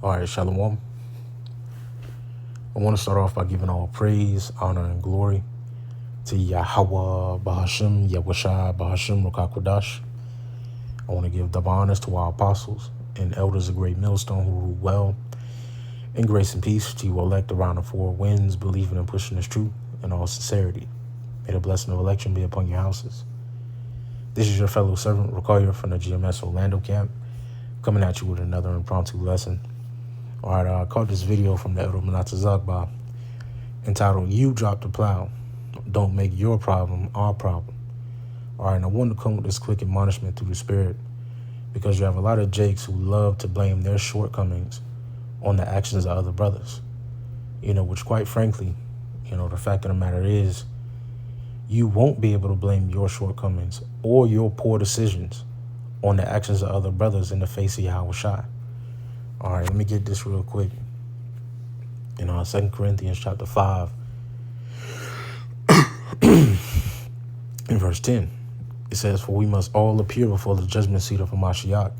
All right, Shalom. I want to start off by giving all praise, honor, and glory to Yahweh, Bahashim, Yahawashi, Bahashim, Rukakwadash. I want to give double honors to our apostles and elders of Great Millstone who rule well in grace and peace to you elect around the four winds, believing and pushing this truth in all sincerity. May the blessing of election be upon your houses. This is your fellow servant, Rukoya from the GMS Orlando camp, coming at you with another impromptu lesson. All right, I caught this video from the Elder Manata Zagba entitled, "You Drop the Plow. Don't make your problem our problem." All right, and I wanted to come with this quick admonishment through the Spirit because you have a lot of jakes who love to blame their shortcomings on the actions of other brothers. Which quite frankly, the fact of the matter is, you won't be able to blame your shortcomings or your poor decisions on the actions of other brothers in the face of Yahawashi. All right, let me get this real quick. 2 Corinthians chapter 5, in verse 10, it says, "For we must all appear before the judgment seat of Hamashiach,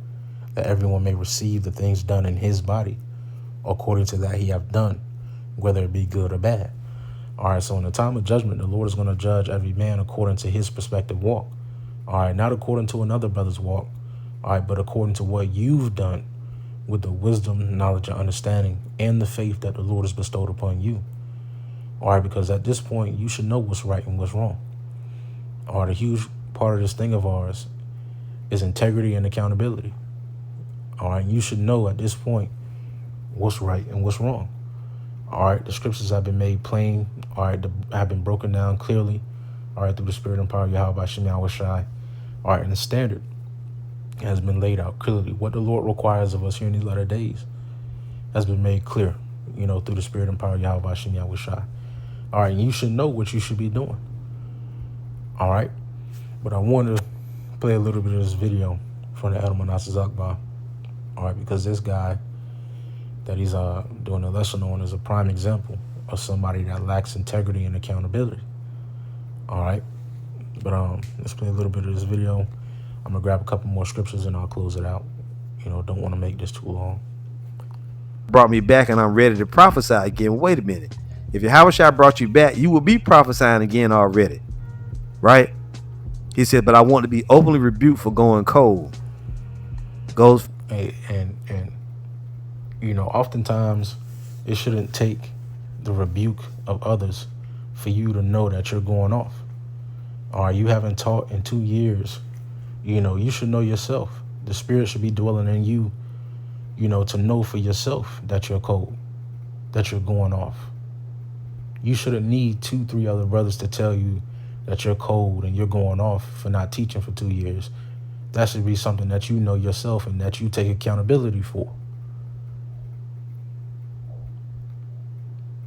that everyone may receive the things done in his body, according to that he hath done, whether it be good or bad." All right, so in the time of judgment, the Lord is going to judge every man according to his prospective walk. All right, not according to another brother's walk, all right, but according to what you've done with the wisdom, knowledge, and understanding, and the faith that the Lord has bestowed upon you. All right, because at this point, you should know what's right and what's wrong. All right, a huge part of this thing of ours is integrity and accountability. All right, you should know at this point what's right and what's wrong. All right, the scriptures have been made plain. All right, have been broken down clearly. All right, through the Spirit and power of Yahawashi, Yahawashi. All right, and the standard has been laid out clearly. What the Lord requires of us here in these latter days has been made clear, through the Spirit and power of Yahawashi, Yahawashi. All right, and you should know what you should be doing. All right, but I want to play a little bit of this video from the Elder Manasa Zakba. All right, because this guy that he's doing a lesson on is a prime example of somebody that lacks integrity and accountability. All right, but let's play a little bit of this video. I'm gonna grab a couple more scriptures and I'll close it out. Don't want to make this too long. Brought me back and I'm ready to prophesy again. Wait a minute. If Yahawashi brought you back, you will be prophesying again already. Right? He said, but I want to be openly rebuked for going cold. Goes And oftentimes it shouldn't take the rebuke of others for you to know that you're going off. Or you haven't taught in 2 years. You should know yourself. The Spirit should be dwelling in you, to know for yourself that you're cold, that you're going off. You shouldn't need 2-3 other brothers to tell you that you're cold and you're going off for not teaching for 2 years. That should be something that you know yourself and that you take accountability for.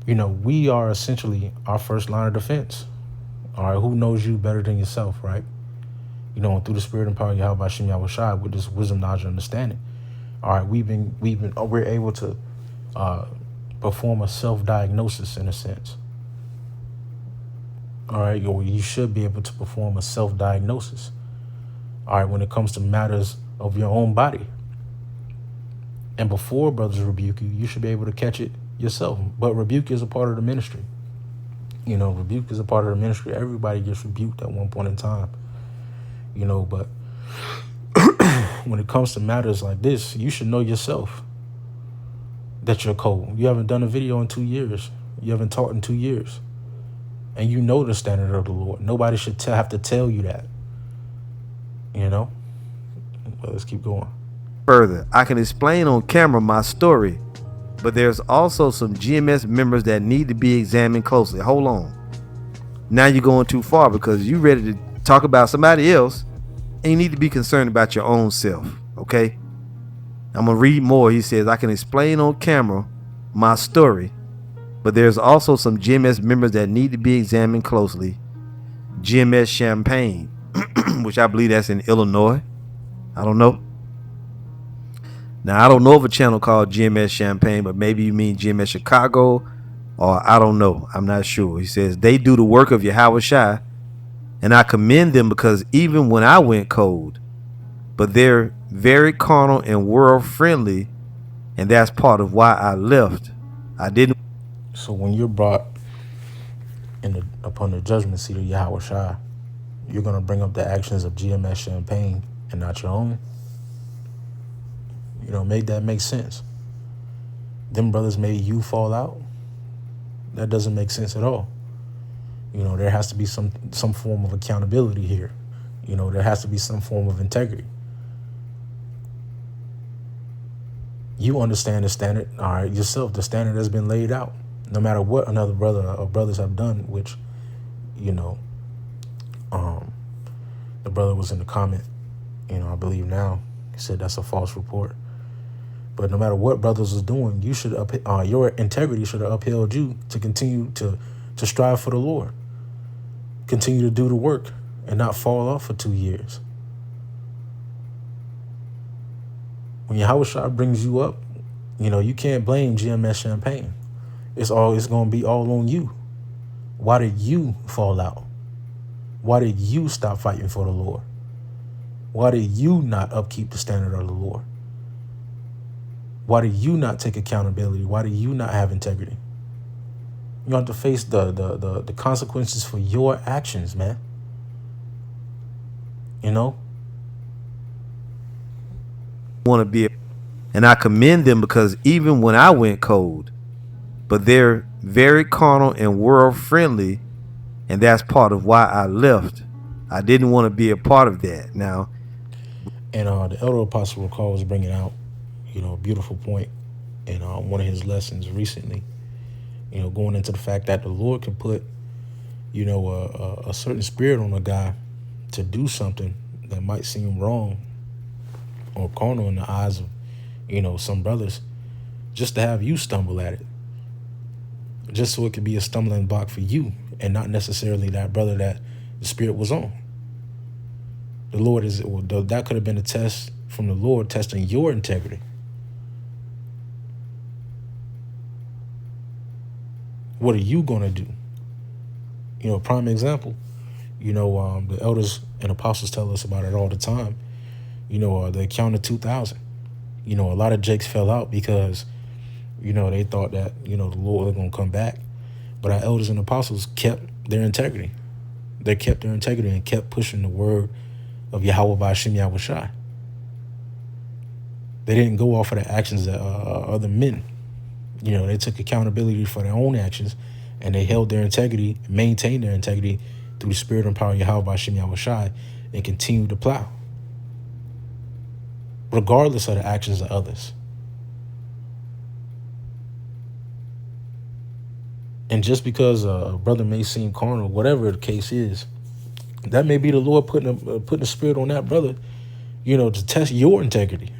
We are essentially our first line of defense. All right, who knows you better than yourself, right? Through the Spirit and power of Yahawashi, Yahawashi, with this wisdom, knowledge, and understanding. All right, we're able to perform a self-diagnosis in a sense. All right, you should be able to perform a self-diagnosis. All right, when it comes to matters of your own body. And before brothers rebuke you, you should be able to catch it yourself. But rebuke is a part of the ministry. Rebuke is a part of the ministry. Everybody gets rebuked at one point in time. But when it comes to matters like this, you should know yourself that you're cold. You haven't done a video in 2 years. You haven't taught in 2 years. And you know the standard of the Lord. Nobody should have to tell you that. But let's keep going. further. I can explain on camera my story, but there's also some GMS members that need to be examined closely. Hold on. Now you're going too far because you're ready to talk about somebody else and you need to be concerned about your own self. Okay? I'm going to read more. He says, I can explain on camera my story, but there's also some GMS members that need to be examined closely. GMS Champaign, which I believe that's in Illinois. I don't know. Now, I don't know of a channel called GMS Champaign, but maybe you mean GMS Chicago, or I don't know. I'm not sure. He says, they do the work of Yahawashi, and I commend them because even when I went cold, but they're very carnal and world friendly, and that's part of why I left. I didn't So when you're brought upon the judgment seat of Yahawashi, you're gonna bring up the actions of GMS Champagne and not your own. Make that make sense. Them brothers made you fall out. That doesn't make sense at all. There has to be some form of accountability here. There has to be some form of integrity. You understand the standard, all right, yourself. The standard has been laid out. No matter what another brother or brothers have done, which, the brother was in the comment, I believe now, he said that's a false report. But no matter what brothers was doing, you should your integrity should have upheld you to continue to strive for the Lord, continue to do the work, and not fall off for 2 years. When Yahawashi brings you up, you can't blame GMS Champagne. It's going to be all on you. Why did you fall out? Why did you stop fighting for the Lord? Why did you not upkeep the standard of the Lord? Why do you not take accountability? Why do you not have integrity? You have to face the consequences for your actions, man. want to be, and I commend them because even when I went cold, but they're very carnal and world friendly, and that's part of why I left. I didn't want to be a part of that. Now, and the elder apostle recall was bringing out, a beautiful point in one of his lessons recently. Going into the fact that the Lord can put, a certain spirit on a guy to do something that might seem wrong or carnal in the eyes of, some brothers, just to have you stumble at it. Just so it could be a stumbling block for you and not necessarily that brother that the spirit was on. The Lord that could have been a test from the Lord testing your integrity. What are you going to do? Prime example, the elders and apostles tell us about it all the time. The account of 2000. A lot of Jakes fell out because, they thought that, the Lord was going to come back. But our elders and apostles kept their integrity. They kept their integrity and kept pushing the word of Yahawashi. They didn't go off of the actions of other men. They took accountability for their own actions, and they held their integrity, maintained their integrity through the spirit and power of Yahawashi, and continued to plow, regardless of the actions of others. And just because a brother may seem carnal, whatever the case is, that may be the Lord putting a spirit on that brother, to test your integrity.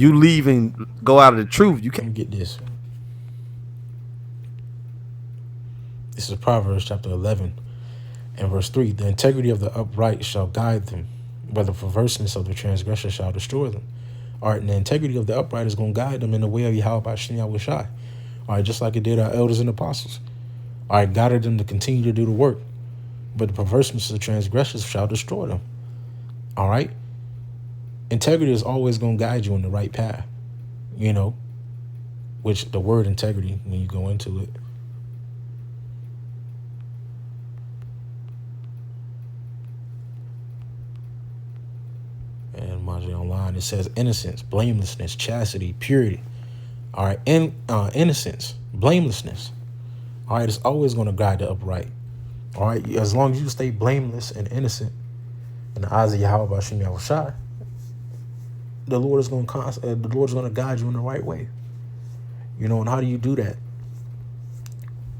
you leave and go out of the truth. You Let me can't get this. This is Proverbs chapter 11 and verse 3. The integrity of the upright shall guide them, but the perverseness of the transgressor shall destroy them. All right, and the integrity of the upright is going to guide them in the way of Yahawashi. All right, just like it did our elders and apostles. All right, guided them to continue to do the work, but the perverseness of the transgressors shall destroy them. All right? Integrity is always going to guide you in the right path, which the word integrity, when you go into it, and Maji Online, it says innocence, blamelessness, chastity, purity. All right, innocence, blamelessness. All right, it's always going to guide the upright. All right, as long as you stay blameless and innocent in the eyes of Yahawashi, the Lord is going to guide you in the right way. And how do you do that?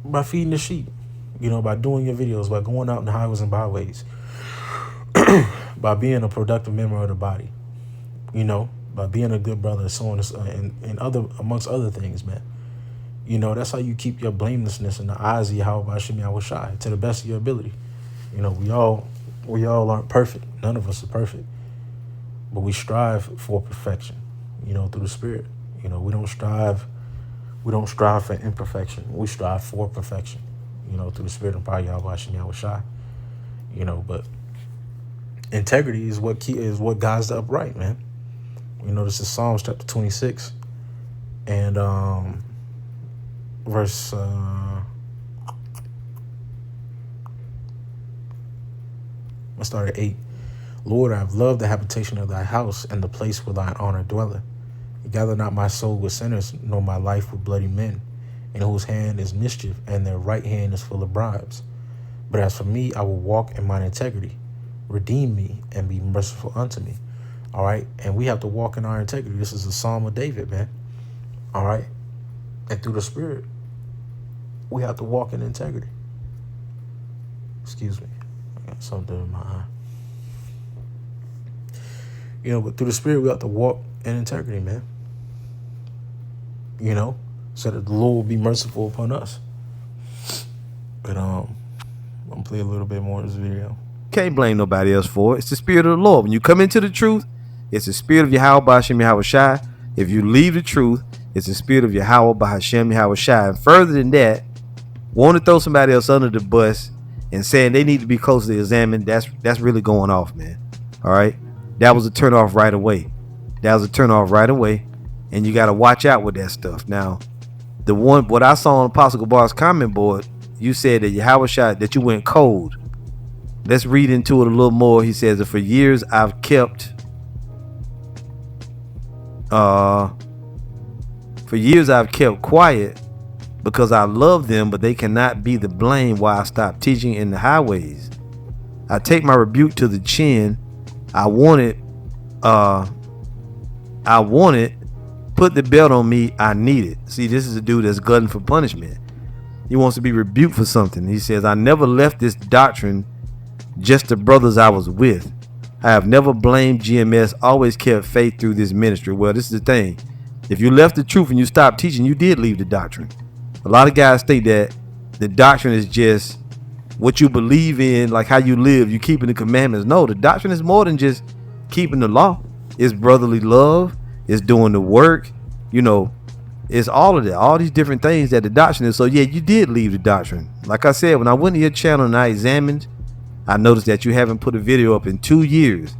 By feeding the sheep. By doing your videos, by going out in the highways and byways, by being a productive member of the body. By being a good brother, so on and other amongst other things, man. That's how you keep your blamelessness in the eyes of Yahawashi to the best of your ability. We all aren't perfect. None of us are perfect. But we strive for perfection, through the Spirit. We don't strive for imperfection. We strive for perfection, through the Spirit and power of Yahawashi. But integrity is what guides the upright, man. You know, this is Psalms chapter 26 and verse let's start at 8. Lord, I have loved the habitation of thy house and the place where thine honor dwelleth. Gather not my soul with sinners, nor my life with bloody men, in whose hand is mischief, and their right hand is full of bribes. But as for me, I will walk in mine integrity. Redeem me and be merciful unto me. All right. And we have to walk in our integrity. This is a Psalm of David, man. All right. And through the Spirit, we have to walk in integrity. Excuse me. I got something in my eye. You know, but through the Spirit, we have to walk in integrity, man. You know, so that the Lord will be merciful upon us. But I'm gonna play a little bit more of this video. Can't blame nobody else for it. It's the Spirit of the Lord. When you come into the truth, it's the Spirit of Yahawashi Yahawashi. If you leave the truth, it's the Spirit of Yahawashi Yahawashi. And further than that, want to throw somebody else under the bus and saying they need to be closely examined, that's really going off, man. All right, that was a turn off right away. And you got to watch out with that stuff. Now, what I saw on Apostle Gabar's comment board, you said that Yahawashi, that you went cold. Let's read into it a little more. He says that for years I've kept quiet because I love them, but they cannot be the blame why I stopped teaching in the highways. I take my rebuke to the chin. I want it. Put the belt on me. I need it. See, this is a dude that's glutton for punishment. He wants to be rebuked for something. He says, I never left this doctrine, just the brothers I was with. I have never blamed GMS, always kept faith through this ministry. Well, this is the thing. If you left the truth and you stopped teaching, you did leave the doctrine. A lot of guys think that the doctrine is just what you believe in, like how you live, you keeping the commandments. No, the doctrine is more than just keeping the law. It's brotherly love. It's doing the work. You know, it's all of that. All these different things that the doctrine is. So, yeah, you did leave the doctrine. Like I said, when I went to your channel and I examined, I noticed that you haven't put a video up in 2 years.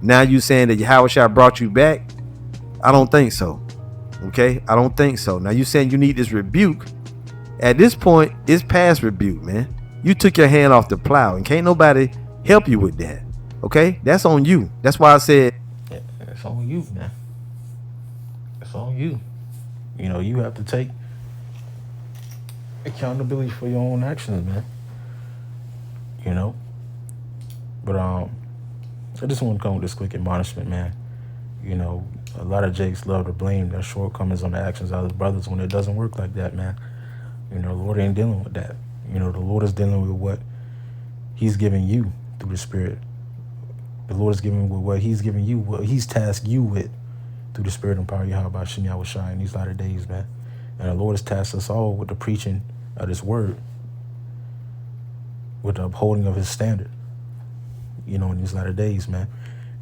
Now you saying that Yahawashi brought you back? I don't think so. Okay? I don't think so. Now you saying you need this rebuke. At this point, it's past rebuke, man. You took your hand off the plow and can't nobody help you with that. Okay? That's on you. That's why I said. Yeah, it's on you, man. It's on you. You know, you have to take accountability for your own actions, man. You know? But I just want to come with this quick admonishment, man. You know, a lot of Jakes love to blame their shortcomings on the actions of other brothers when it doesn't work like that, man. You know, the Lord ain't dealing with that. You know, the Lord is dealing with what he's giving you through the Spirit. The Lord is giving with what he's giving you, what he's tasked you with through the Spirit and power of Yahawashi Yahawashi in these latter days, man. And the Lord has tasked us all with the preaching of this word, with the upholding of his standard, you know, in these latter days, man.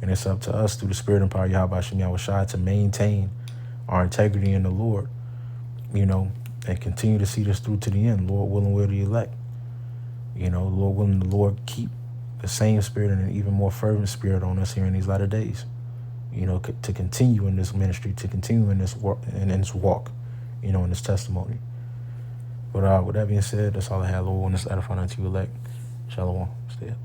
And it's up to us through the Spirit and power of Yahawashi Yahawashi to maintain our integrity in the Lord, you know, and continue to see this through to the end. Lord willing, we're the elect. You know, Lord willing, the Lord keep the same spirit and an even more fervent spirit on us here in these latter days. You know, to continue in this ministry, to continue in this work, in this walk, you know, in this testimony. But with that being said, that's all I have, Lord, on this edifying unto you elect. Shalom. Stay up.